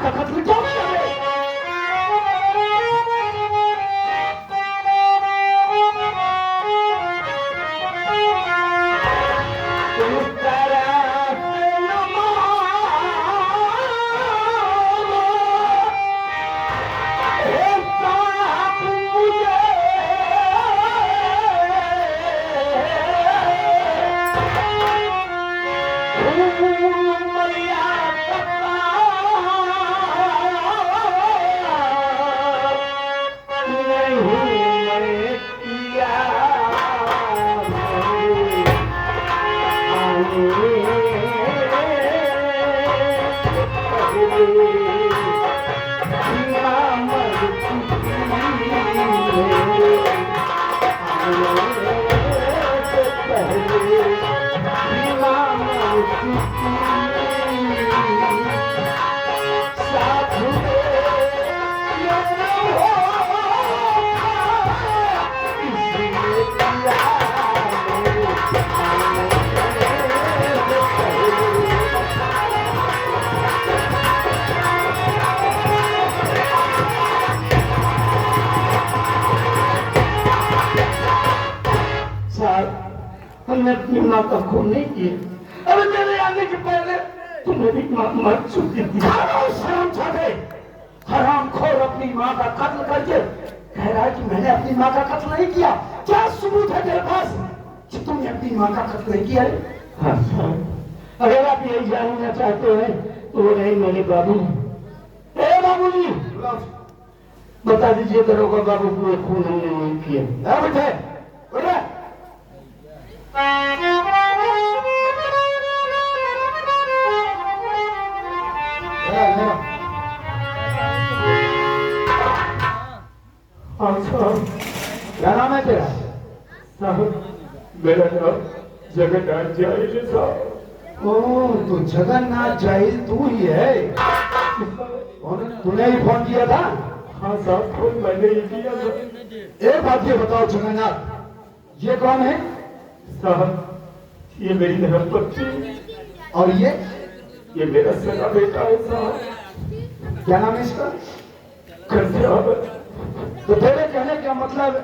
माँ का कत्ल क्यों किया है? हमने अपनी माँ का खून नहीं किया। अरे मेरे आने के पहले तुमने भी मर चुकी थी। हराम खोर अपनी माँ का कत्ल करके कह रहा है कि मैंने अपनी माँ का कत्ल नहीं किया। क्या सबूत है तेरे पास कि तुमने अपनी माँ का कत्ल नहीं किया है? हाँ, अगर आप यही जानना चाहते हैं तो वो नहीं मेरे बाबू। ए बाबूजी, बता दीजिए दरोगा बाबू को खून हमने नहीं किया। बेटे बोले क्या नाम है तेरा? साहब मेरा नाम जगन्नाथ जाहिल है साहब। ओह, तो जगन्नाथ जाहिल तू ही है? तूने ही फोन किया था? हाँ साहब, फोन मैंने ही किया था। एक बात ये बताओ जगन्नाथ, ये कौन है? साहब ये मेरी धर्मपत्नी। और ये मेरा सगा बेटा है साहब। क्या नाम है इसका? तो तेरे कहने का मतलब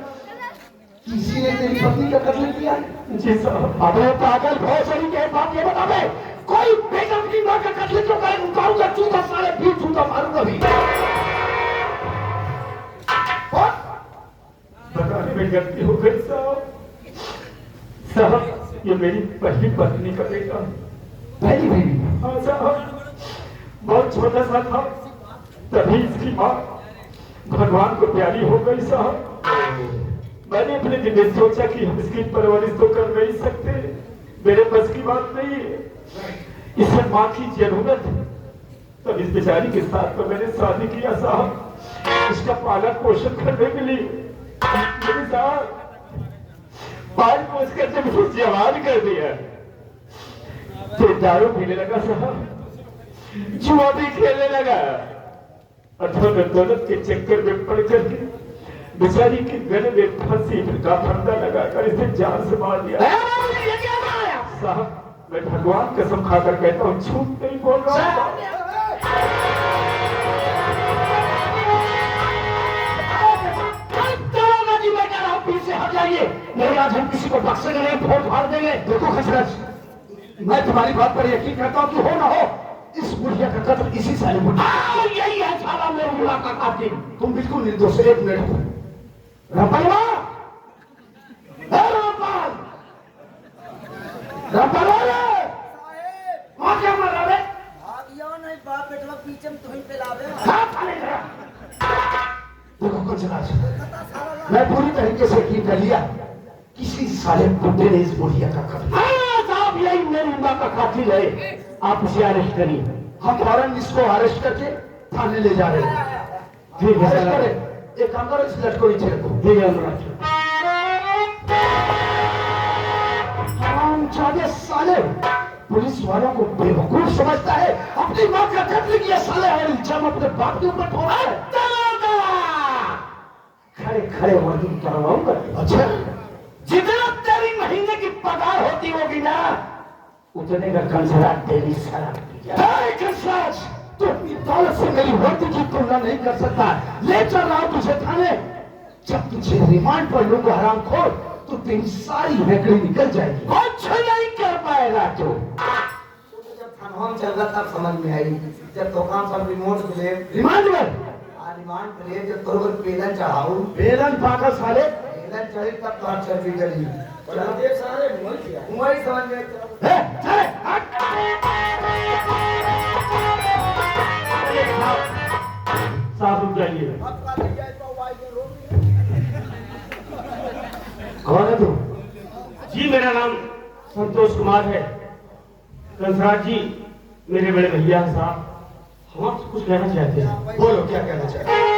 किसी ने तेरी पत्नी का कत्ल किया? जी साहब। अबे पागल भोसड़ी के बात ये बता बे, कोई बेटा अपनी माँ का कत्ल क्यों करे? उतारूंगा चूता साले, फिर चूता मारूंगा भी। बताने में गलती हो गई साहब। साहब ये मेरी पहली पत्नी का बेटा। पहली बीवी? हाँ साहब, बहुत छोटा सा था तभी इसकी माँ भगवान को प्यारी हो गई साहब। मैंने अपने दिल में सोचा कि हम इसकी परवरिश तो कर नहीं सकते, मेरे बस की बात नहीं है, इसे माँ की जरूरत है। तब इस बेचारी के साथ तो मैंने शादी किया साहब, इसका पालन पोषण करने के लिए। मेरे साहब पाल पोष कर जब उसे जवान कर दिया तो दारू पीने लगा साहब, जुआ भी खेलने लगा, और दौलत के चक्कर में पड़ करके बेचारी के गले में फांसी का फंदा लगाकर इसे जान से मार दिया। साहब मैं भगवान कसम खाकर कहता हूँ, झूठ नहीं बोल रहा हूँ। नहीं, आज हम किसी को बख्शेंगे नहीं, फोड़ फाड़ देंगे। देखो खसरज, मैं तुम्हारी बात पर यकीन करता हूँ कि हो ना हो इस बुढ़िया का कत्ल इसी साले बुढ़िया। यही है साला मेरे बुढ़ा का कातिल। तुम बिल्कुल निर्दोष। एक मिनट रपलवा, रपल रपल वहाँ क्या मर रहा है? नहीं बाप बेटवा पीछे में तुम्हें पिलावे। देखो खसरज, मैं पूरी तरीके से यकीन कर लिया किसी साले बुढ़े ने इस बुढ़िया का कत्ल। साहब यही मेरी माँ का कातिल है, आप उसे अरेस्ट करिए। हम फौरन इसको अरेस्ट करके थाने ले जा रहे हैं। ठीक है, एक काम करो, इस लटको नीचे रखो। ठीक है हम चाहे साले पुलिस वालों को बेवकूफ समझता है, अपनी माँ का कत्ल किया साले, और इल्जाम अपने बाप के ऊपर ठोका है। खड़े खड़े वर्दी करवाऊंगा। अच्छा, जितना तेरी महीने की पगार होती होगी ना, उतने का कंसरा डेली शराब पी जा। तो अपनी दौलत से मेरी वर्दी की तुलना नहीं कर सकता। ले चल रहा हूं तुझे थाने। जब तुझे रिमांड पर लूंगा हरामखोर, तो तेरी सारी नकली निकल जाएगी। कुछ नहीं कर पाएगा तू। जब थाना में चल रहा था समझ में आई, जब तो काम सब रिमोट मिले रिमांड में रिमांड मिले, जब तो पेलन चढ़ाऊ बेलन पागल साले। पेलन चढ़ी तब तो चर्बी गली चलते सारे वही समझ में ए, चले, हट। साहब रुक जाइए। कौन है तू? जी मेरा नाम संतोष कुमार है। कंसराज जी मेरे बड़े भैया हैं साहब, हम आपसे कुछ कहना चाहते हैं। बोलो क्या कहना चाहते हैं?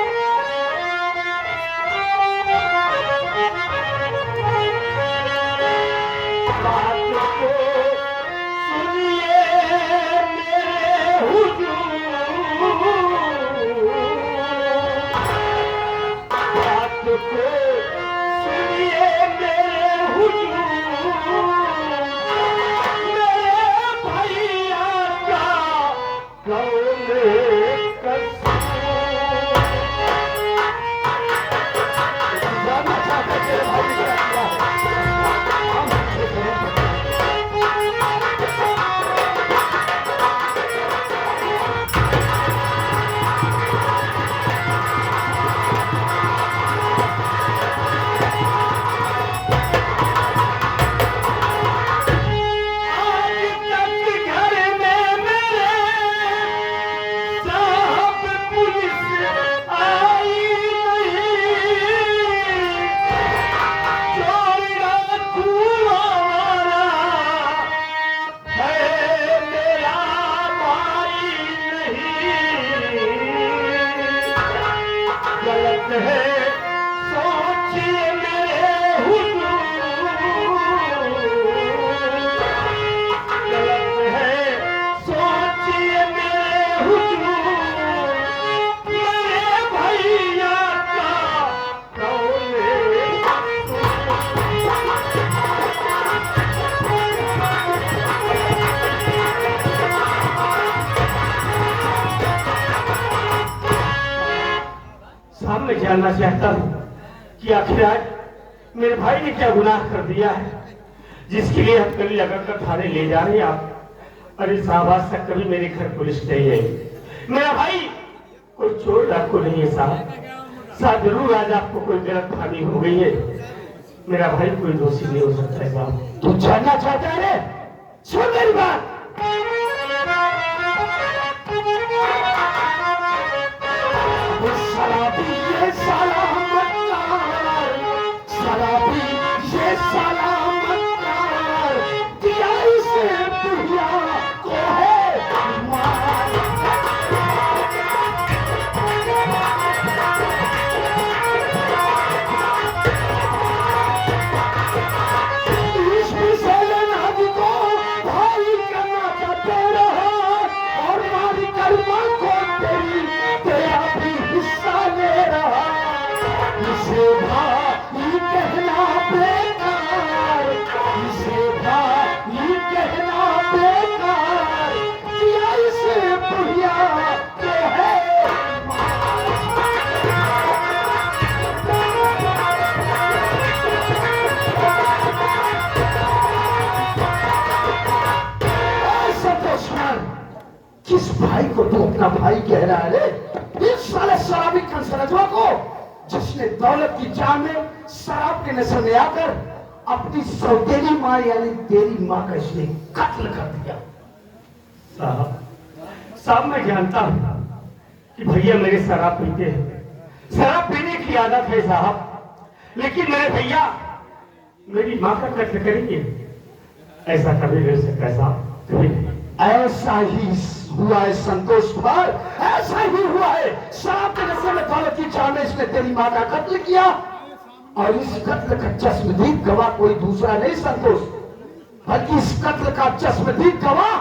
मैं जानना चाहता हूँ कि आखिर आज मेरे भाई ने क्या गुनाह कर दिया है जिसके लिए हम कभी लगा कर थाने ले जा रहे हैं आप। अरे साहब आज तक कभी मेरे घर पुलिस नहीं आई। मेरा भाई कोई चोर डाकू नहीं है साहब। साहब जरूर आज आपको कोई गलत फहमी हो गई है। मेरा भाई कोई दोषी नहीं हो सकता है साहब। तू जानना चाहता है? सुन मेरी बात। शराबी ये साला मक्कार, शराबी ये साला मक्कार, दिया इसे दुनिया को है मार। इस साले नादी को भाई करना चाहते रहो और मारी कर्मा को तेरी तेरा भी हिस्सा ले रहा। इसे भाई कहना बेकार, इसे भाई कहना बेकार, दिया इसे बुढ़िया तो है किस भाई को तू अपना भाई कह रहा है रे? इस साले शराबी कंसरजवा को जिसने दौलत की चाह में शराब के नशे में आकर अपनी सौतेली माँ यानी तेरी माँ का इसने कत्ल कर दिया। साहब मैं जानता हूँ कि भैया मेरे शराब पीते हैं, शराब पीने की आदत है साहब, लेकिन मेरे भैया मेरी माँ का कत्ल करेंगे ऐसा कभी नहीं हो सकता साहब, कभी नहीं। ऐसा ही हुआ है संतोष कुमार, ऐसा ही हुआ है। शराब के नशे में दौलत की चाह में इसने तेरी माँ का कत्ल किया और इस कत्ल का चश्मदीद गवाह कोई दूसरा नहीं संतोष, बल्कि इस कत्ल का चश्मदीद गवाह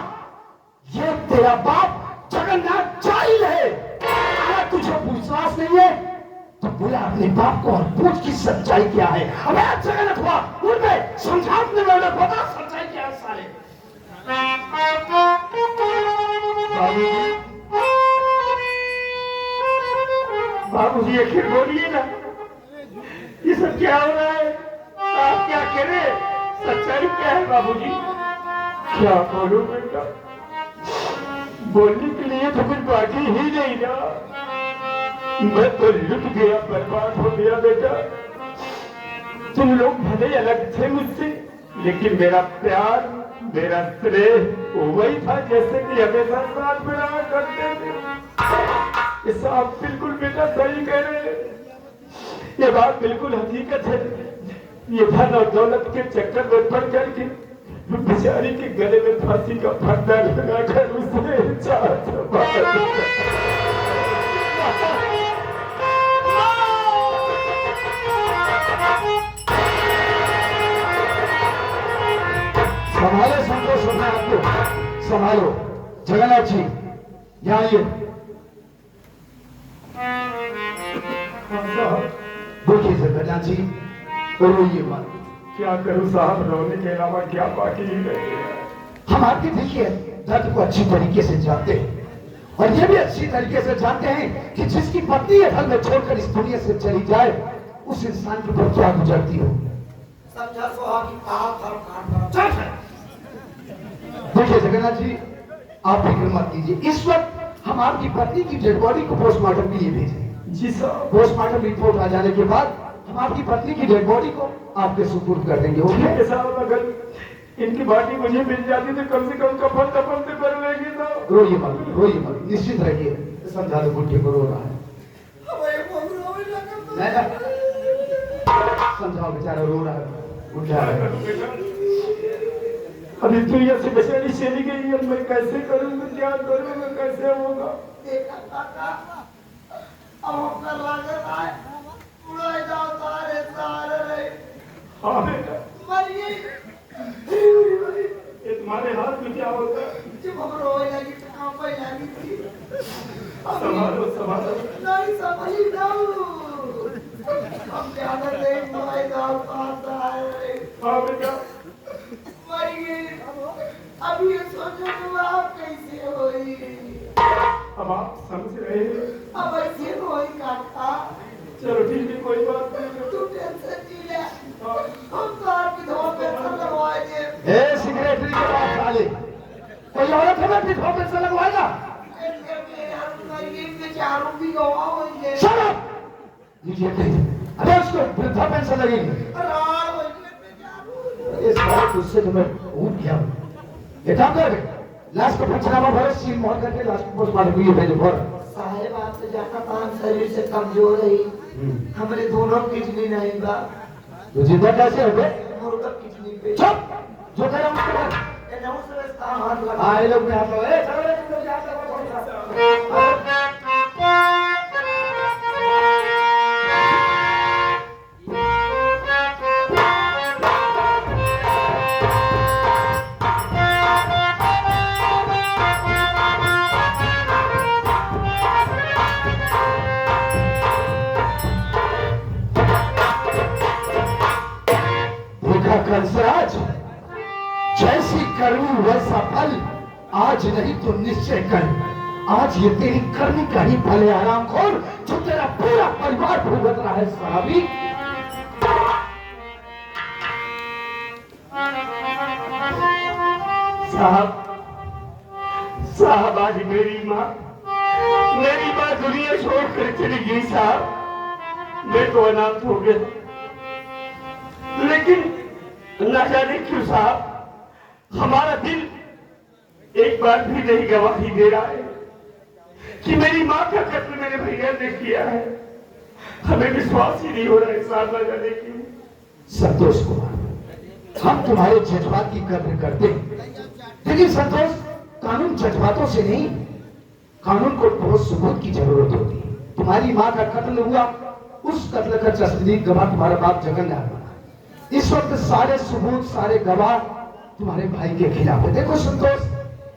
ये तेरा बाप जगन्नाथ जाहिल है। अगर तुझे विश्वास नहीं है तो बुला अपने बाप को और पूछ की सच्चाई क्या है। अबे जगन्नाथ हुआ उनमें समझाने वाले बता सच्चाई क्या है साले। बाबूजी बाबूजी आखिर बोलिए ना, ये सब क्या हो रहा है? आप क्या कह रहे? सच्चाई क्या है बाबूजी? क्या बोलूं बेटा, बोलने के लिए तो कुछ बाकी ही नहीं ना। मैं तो लुट गया, बर्बाद हो गया बेटा। तुम लोग भले अलग थे मुझसे, लेकिन मेरा प्यार, मेरा स्नेह वही था जैसे कि हमेशा साथ में रहा करते थे। ये आप बिल्कुल बेटा सही कह रहे हैं, ये बात बिल्कुल हकीकत है। ये धन और दौलत के चक्कर में पड़ करके बेचारी के गले में फांसी का फंदा लगाकर उसने संभालो संतोष होना आपको, संभालो। जगन्नाथ जी यहाँ आइए। देखिए जगन्नाथ जी, रोइए मत। क्या करूं साहब, रोने के अलावा क्या बाकी ही नहीं है। हम आपके देखिए दर्द को अच्छी तरीके से जानते हैं, और ये भी अच्छी तरीके से जानते हैं कि जिसकी पत्नी ये घर में छोड़कर इस दुनिया से चली जाए, उस इंसान के ऊपर क्या गुजरती हो। समझा सुहागी कहा फल देखिए जगन्नाथ जी, आप फिक्र मत कीजिए। इस वक्त हम आपकी पत्नी की डेड बॉडी को पोस्टमार्टम के लिए भेजें। जी साहब। पोस्टमार्टम रिपोर्ट आ जाने के बाद हम आपकी पत्नी की डेड बॉडी को आपके सुपुर्द कर देंगे। ओके साहब, अगर इनकी बॉडी मुझे मिल जाती तो कम से कम कफन दफन से कर लेगी साहब। रोइए मत, रोइए मत, निश्चित रहिए। समझा दो, बुढ़े को रो रहा है। समझाओ, बेचारा रो रहा है, बुढ़ा है। अभी दुनिया से बेचारी चली गई है, मैं कैसे करूंगा, क्या करूंगा, कैसे होगा। हाँ बेटा, ये तुम्हारे हाथ में क्या होता है? संभालो संभालो। हाँ बेटा, अब ये सोचो आप कैसे होई। अब आप समझ रहे हैं। अब ऐसे होई काका। चलो ठीक है, कोई बात नहीं। तू टेंशन नहीं ले, हम तो आपकी दवा पेंशन लगवाएंगे। ए सेक्रेटरी के पास वाले कोई औरत हमें विधवा पेंशन लगवाएगा? बेचारों भी गवा होंगे। Shut up! अरे उसको वृद्धा पेंशन लगेगी। इस बात उससे तो मैं उठ गया। एक काम कर, लाश को पंचनामा भरो, सील मोहर करके लाश को पोस्टमार्टम के लिए भेजो। साहेब आपसे ज्यादा काम शरीर से कमजोर है, हमारे दोनों किडनी नहीं बा। तो जिंदा कैसे हो गए? मुर्गा किडनी पे। चुप! जो कह रहा हूँ उसको कर। हाँ, ये लोग में हाथ लगाओ। चलो तुम लोग हाथ लगाओ। कंसराज, जैसी करनी वैसा फल, आज नहीं तो निश्चय कल। आज ये तेरी करनी का ही फल है हरामखोर, जो तेरा पूरा परिवार भुगत रहा है। साहबी साहब, साहब आज मेरी माँ दुनिया छोड़कर चली गई साहब। मैं तो अनाथ हो गया, लेकिन न जाने क्यों साहब हमारा दिल एक बार भी नहीं गवाही दे रहा है कि मेरी माँ का कत्ल मेरे भैया ने किया है। हमें विश्वास ही नहीं हो रहा है साहब, न जाने क्यों। संतोष कुमार, हम तुम्हारे जज्बात की कद्र करते हैं, लेकिन संतोष, कानून जज्बातों से नहीं, कानून को ठोस सबूत की जरूरत होती है। तुम्हारी माँ का कत्ल हुआ, उस कत्ल का तस्दीक गवाह तुम्हारा बाप जगन्नाथ। इस वक्त सारे सबूत, सारे गवाह तुम्हारे भाई के खिलाफ है। देखो संतोष,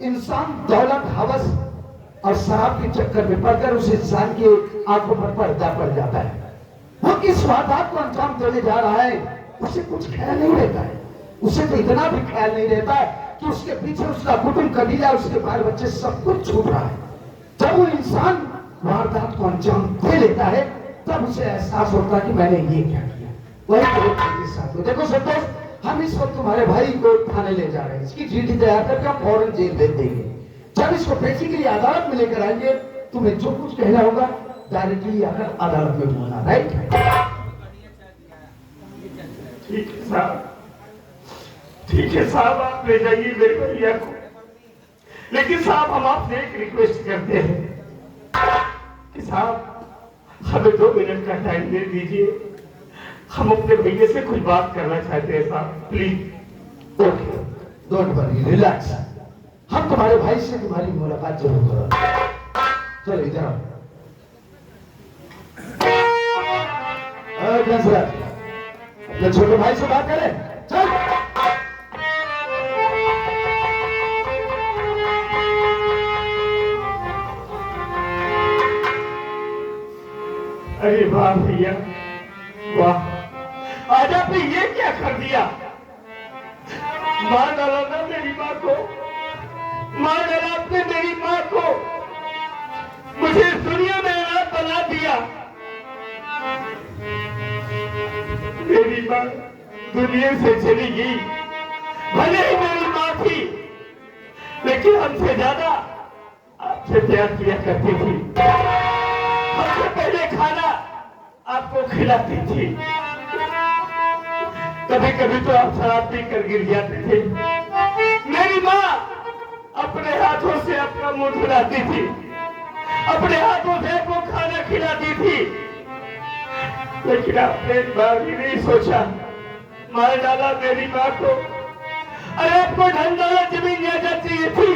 इंसान दौलत, हवस और शराब के चक्कर में पड़कर उस इंसान की आंखों पर पर्दा पड़ जाता है। वो किस वारदात को अंजाम देने जा रहा है उसे कुछ ख्याल नहीं रहता है। उसे तो इतना भी ख्याल नहीं रहता है कि उसके पीछे उसका कुटुंब, कबीला, उसके बाल बच्चे सब कुछ छूट रहा है। जब वो इंसान वारदात को अंजाम दे लेता है, तब उसे एहसास होता है कि मैंने ये क्या किया। वही मेरे भाई के साथ हुआ। देखो संतोष, हम इस वक्त तुम्हारे भाई को थाने ले जा रहे हैं, इसकी चीठी तैयार करके हम फौरन जेल भेज देंगे। जब इसको पेशी के लिए अदालत में लेकर आएंगे, तुम्हें जो कुछ कहना होगा डायरेक्टली आकर अदालत में बोलना। राइट? ठीक है साहब, ठीक है साहब, आप ले जाइए मेरे भैया को। लेकिन साहब हम आपसे एक रिक्वेस्ट करते हैं कि साहब हमें 2 मिनट का टाइम दे दीजिए, हम अपने भैया से कुछ बात करना चाहते हैं साहब, please. Okay, don't worry, relax. हम तुम्हारे भाई से तुम्हारी मुलाकात जरूर करेंगे। चलो इधर आओ। अपने छोटे भाई से बात करें। चल। अरे वाह भैया, वाह, आज आपने ये क्या कर दिया? मार डाला ना मेरी माँ को, मार डाला आपने मेरी माँ को, मुझे इस दुनिया में अनाथ बना दिया। मेरी माँ दुनिया से चली गई, भले ही मेरी माँ थी, लेकिन हमसे ज्यादा आपसे प्यार किया करती थी। हमसे पहले खाना आपको खिलाती थी, कभी कभी तो आप शराब पीकर गिर जाते थे। मेरी माँ अपने हाथों से अपना मुंह धुलाती थी, अपने हाथों से आपको खाना खिलाती थी, लेकिन आपने एक बार भी नहीं सोचा, मार डाला मेरी माँ को। अरे आपको धन दौलत जमीन जायदाद चाहिए थी,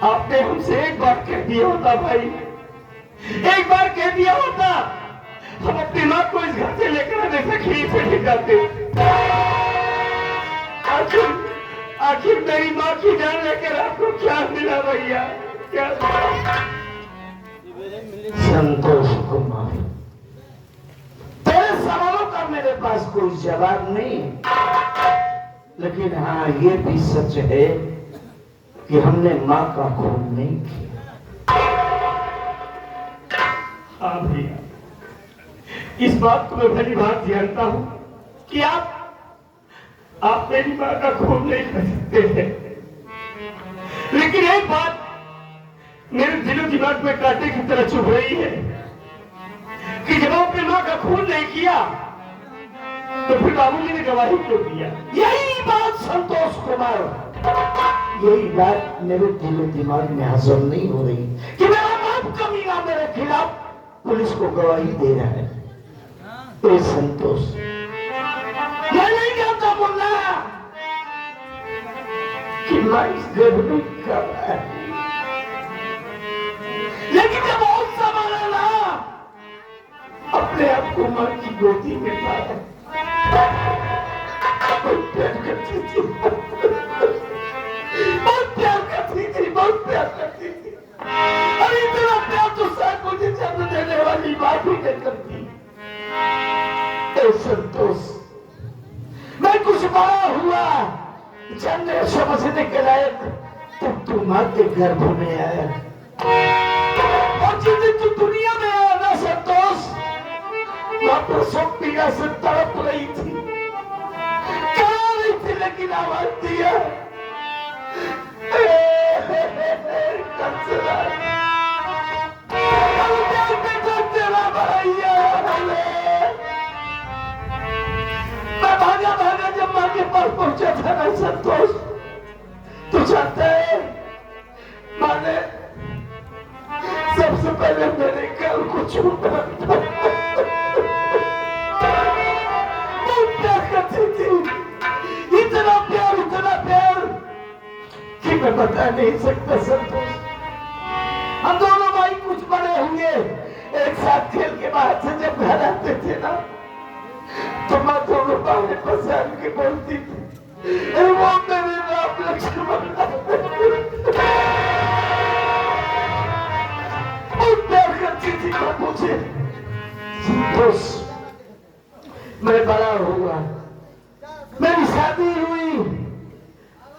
आपने हमसे एक बार कह दिया होता भाई, एक बार कह दिया होता, हम अपनी माँ को इस घर से लेकर आने से खींच से ले जाते। आखिर मेरी माँ की जान लेकर आपको क्या मिला भैया, क्या? संतोष कुमार, तेरे सवालों का मेरे पास कोई जवाब नहीं, लेकिन हाँ ये भी सच है कि हमने माँ का खून नहीं किया। हाँ भैया, इस बात को मैं भली बात जानता हूँ कि आप मेरी माँ का खून नहीं कर सकते हैं, लेकिन एक बात मेरे दिलो दिमाग में कांटे की तरह चुभ रही है कि जब आपने माँ का खून नहीं किया तो फिर बाबूजी ने गवाही क्यों दिया? यही बात संतोष कुमार, यही बात मेरे दिलो दिमाग में हजम नहीं हो रही कि मेरा बाप कमीना मेरे खिलाफ पुलिस को गवाही दे रहा है। तो संतोष, मैं नहीं जानता मुन्ना कि मैं इस गर्भ में कब है, लेकिन जब बहुत संभाला ना, अपने आप को मां की गोदी में पाया, बहुत प्यार करती थी, बहुत प्यार करती थी, बहुत प्यार करती थी। अरे इतना प्यार तो शायद मुझे जन्म देने वाली बात ही नहीं करती। संतोष, मैं कुछ बड़ा हुआ, जानने समझने के लायक तब तू मां के गर्भ में आया, और जिस दिन तू दुनिया में आया ना संतोष, वहां प्रसव पीड़ा से तड़प रही थी, कहा रही थी, लेकिन आवाज दिया तेरा भैया। मैं भागा भागा जब मां के पास पहुंचा था ना संतोष, तू जानता है मां ने सबसे पहले मेरे गल को छूटा था। बहुत प्यार करती थी, इतना प्यार कि मैं बता नहीं सकता संतोष। हम दोनों भाई कुछ बड़े हुए, एक साथ खेल के बाहर से जब घर आते थे ना, तो मां दोनों बाहें पसार के बोलती थी, वो मेरे राम लक्ष्मण। बहुत प्यार करती थी मां मुझे। संतोष, मैं बड़ा हुआ, मेरी शादी हुई,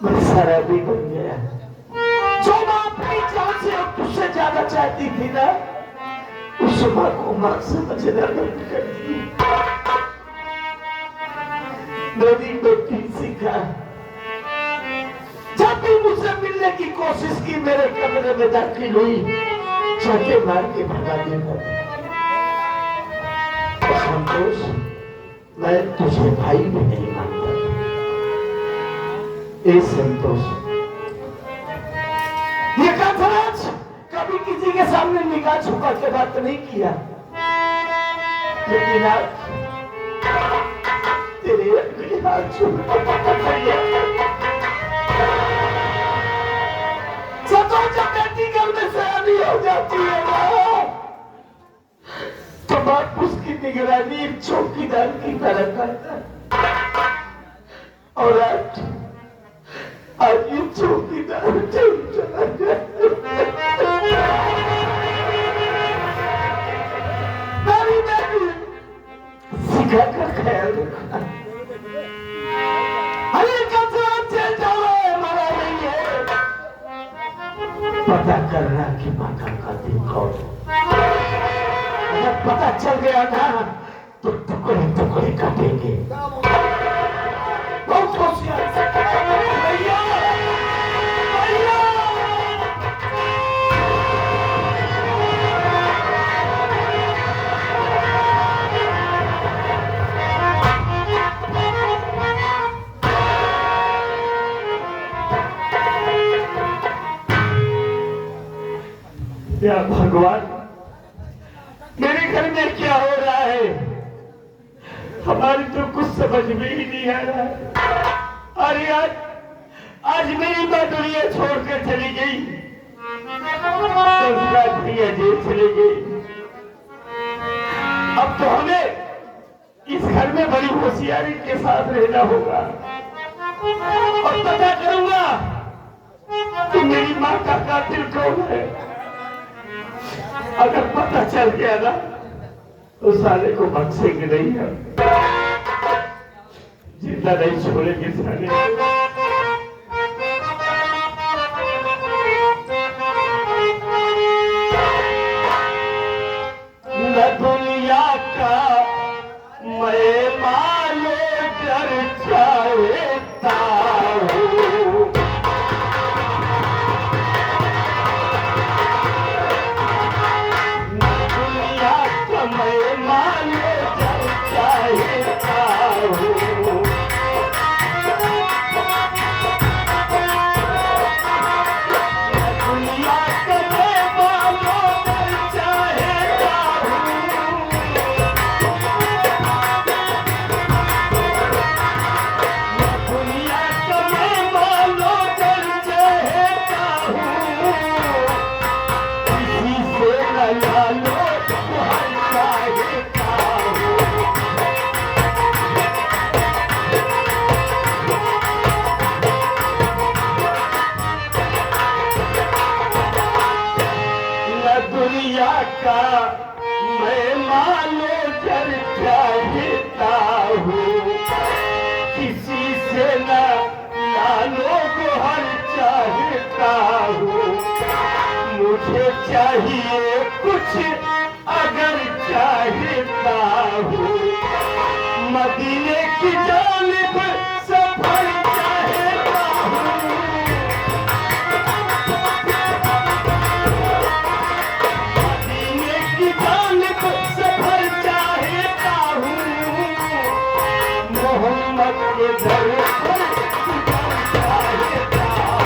मैं सारा भी बन गया। जो मां अपनी जान से उससे ज्यादा चाहती थी ना, उस माँ को माँ समझना बंद कर दी। मेरी बेटी सीखा, जब भी मुझसे मिलने की कोशिश की मेरे कमरे में दाखिल हुई, छक्के मार के भगा देता था। संतोष, मैं तुझे भाई भी नहीं मानता। ए संतोष, ये कंफरेंस कभी किसी के सामने निगाह छुपा के बात नहीं किया, लेकिन आज तेरे अगले हाथ छुपा संतोष, जब बेटी घर में सयानी हो जाती है ना, तो बाप उसकी निगरानी एक चौकीदार की तरह करता है। और आज ये चौकीदार चला गया। मेरी बेटी सिखा कर ख्याल रखना। अरे कब से आप चल जाओ, हमारा नहीं है। पता करना कि माता का दिल कौन है। अगर पता चल गया ना, तो टुकड़े टुकड़े काटेंगे। बहुत होशियार भैया, भैया। या भगवान, मेरे घर में क्या हो रहा है? हमारी तो कुछ समझ में ही नहीं आ रहा है। अरे आज मेरी माँ दुनिया छोड़कर चली गई, तो भैया जेल चली गई। अब तो हमें इस घर में बड़ी होशियारी के साथ रहना होगा और पता करूंगा कि मेरी माँ का कातिल कौन है। अगर पता चल गया ना, तो साले को बख्शेंगे नहीं हम, जिंदा नहीं छोड़ेंगे साले। न दुनिया का मैं मालो डर चाहता हूँ, मैं मानो डर चाहता हूँ, किसी से न लालो गुहर चाहता हूँ। मुझे चाहिए कुछ अगर चाहता हूँ, मदीने की जानिब सफर चाहता हूँ। सफर चाहता हूँ, मोहम्मद के दर पर चाहता हूँ।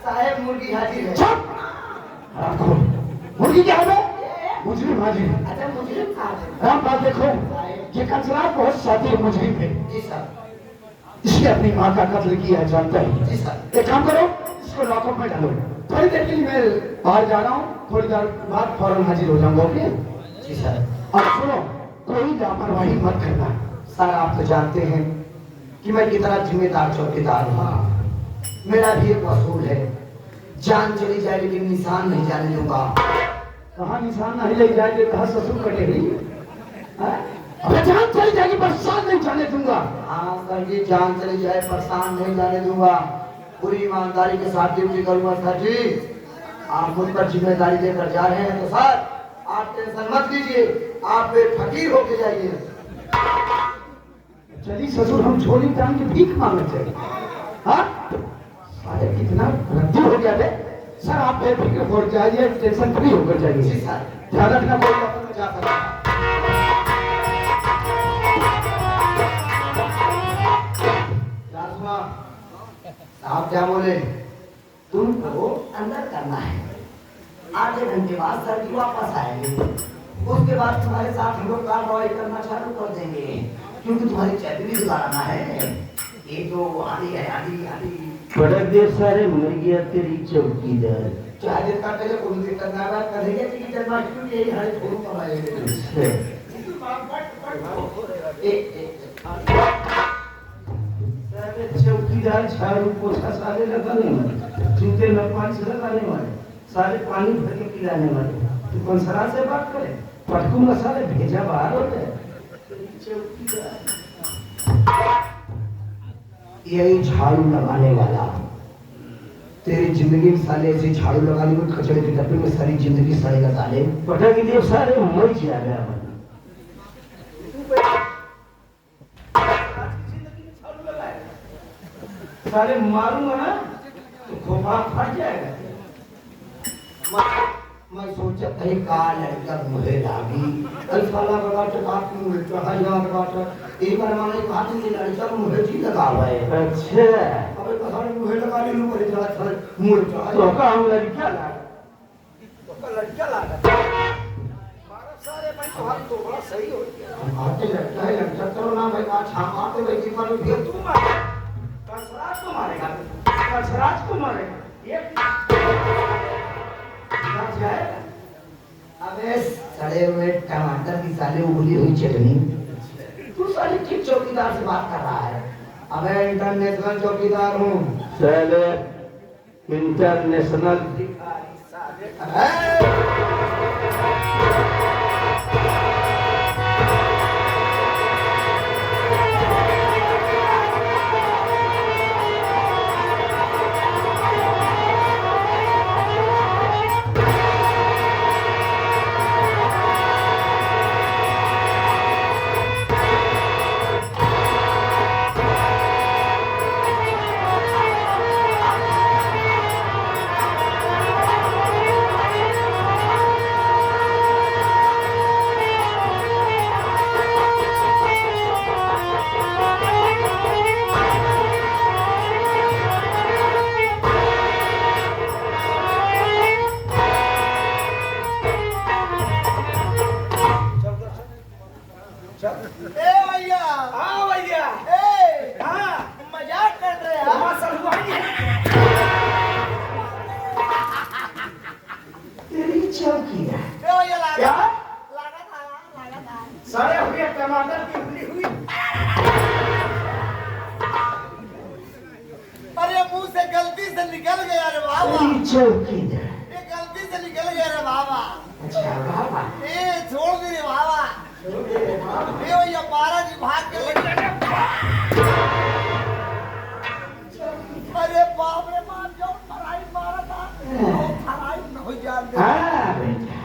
साहेब मुर्गी हाजिर है। मुर्गी क्या है? मुजरिम हाजिर। अच्छा मुजरिम हाजिर। राम बात देखो, ये कंसलार बहुत शातिर मुजरिम है। जी सर। इसने अपनी माँ का कत्ल किया है, जानता है। जी सर। एक काम करो, इसको लॉकअप में डालो। थोड़ी देर के लिए मैं बाहर जा रहा हूँ, थोड़ी देर बाद फौरन हाजिर हो जाऊंगा। ओके? जी सर। अब सुनो, कोई लापरवाही मत करना। सर आप तो जानते हैं कि मैं कितना जिम्मेदार चौकीदार हूँ। मेरा भी एक असूल है, जान चली जाए लेकिन निशान नहीं जाने दूंगा। कहाँ निशान नहीं ले जाएंगे, कहाँ ससुर कटेगी? अबे जान चली जाएगी, परेशान नहीं जाने दूंगा। हाँ सर जी, जान चली जाए परेशान नहीं जाने दूंगा। पूरी ईमानदारी के साथ ड्यूटी करूंगा सर जी। आप मुझ पर जिम्मेदारी लेकर जा रहे हैं तो सर आप टेंशन मत लीजिए, आप बेफकीर होके जाइए। चली ससुर, हम झोली टांग के भीख मांगने चाहिए। हाँ अरे कितना रद्दी हो गया बे। सर आप बेफिक्र हो जाइए, टेंशन फ्री होकर जाइए। जी सर। ध्यान रखना, कोई बात में जा सकता। क्या सुना? साहब क्या बोले? तुमको अंदर करना है, आधे घंटे बाद सर जी वापस आएंगे। उसके बाद तुम्हारे साथ हम लोग कार्रवाई करना चालू कर देंगे, क्योंकि तुम्हारी चैती भी दिलाना है। ये तो आधी है, आधी आधी बड़ा देर सारे मर गया तेरी चौकीदार। चाहे करते हैं कोई दिक्कत ना बात करेंगे कि जन्माष्टमी के हरे फूल कमाएंगे। चौकीदार झाड़ू पोछा सारे लगाने वाले, जूते में पानी से लगाने वाले, सारे पानी भर के पिलाने वाले। तू कंसरा से बात करे, पटकू मसाले भेजा बाहर होते हैं। यही झाड़ू लगाने वाला तेरी जिंदगी में साले ऐसे झाड़ू लगा ली, कचरे के डब्बे में सारी जिंदगी सड़ेगा साले। पटा की देव सारे मर जाएगा। सारे मारूंगा ना तो खोपा फट जाएगा। मैं सोचा कहीं का लड़का मुझे लागी अलफाला बगा तो काट में उल्टा हजाम काट एक बार माने काट के लड़का को मुझे जी लगा हुआ है। अच्छा अबे कहां मुझे लगा ली लो करे चला चल मुंह उल्टा तो का हम लड़का ला बारह सारे मैं तो हाथ तो बड़ा सही हो गया। आते लड़का है लड़का करो ना भाई आज हम आते भाई की पर भी तू मार कसराज को मारेगा, कसराज को मारेगा एक अबे सड़े हुए टमाटर की साले उबली हुई चटनी। तू साले किस चौकीदार से बात कर रहा है? अबे इंटरनेशनल चौकीदार हूँ साले, इंटरनेशनल। सड़े हुए टमाटर की उबली हुई। अरे मुंह से गलती से निकल गया रे बाबा, चौकीदार। ये गलती से निकल गया रे बाबा। अच्छा बाबा, ए छोड़ दे रे बाबा, ये भैया महाराज जी भाग के लेके अरे बाप रे बाप, जो फराई मारा था वो फराई न हो जाए। हाँ बेटा,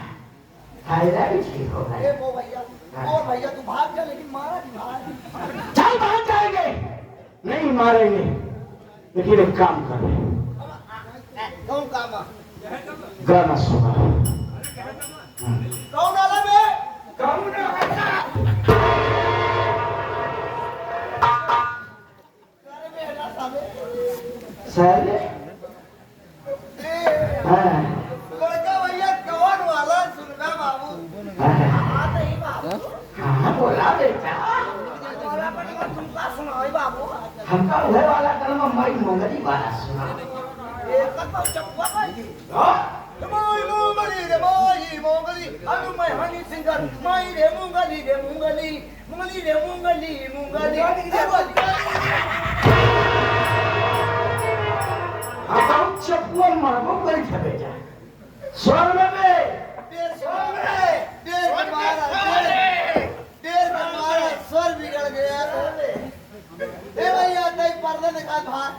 फायदा भी ठीक होगा। ए वो भैया, और भैया तू भाग जा, लेकिन महाराज जी भाग। चल भाग जाएंगे, नहीं मारेंगे, लेकिन एक काम कर। कौन काम है? गाना सुना। कौन आला बे? कौन अरे बेटा साले, साले हाँ लड़का भैया कौन वाला सुनना बाबू? हाँ नहीं बाबू, हाँ बोला बेटा, बोला पर तुम का सुनाओ बाबू? हमका उधर वाला कलमा माई मंगली वाला सुना। एक तो चप्पा भाई माई मोंगली रे माई मोंगली, अनु मैं हनी सिंगर माई रे मोंगली रे मोंगली, मोंगली रे मोंगली मोंगली। भाई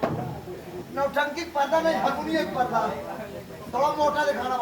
नौटंकी पर्दा नहीं हकुनी एक पर्दा थोड़ा मोटा दिखाना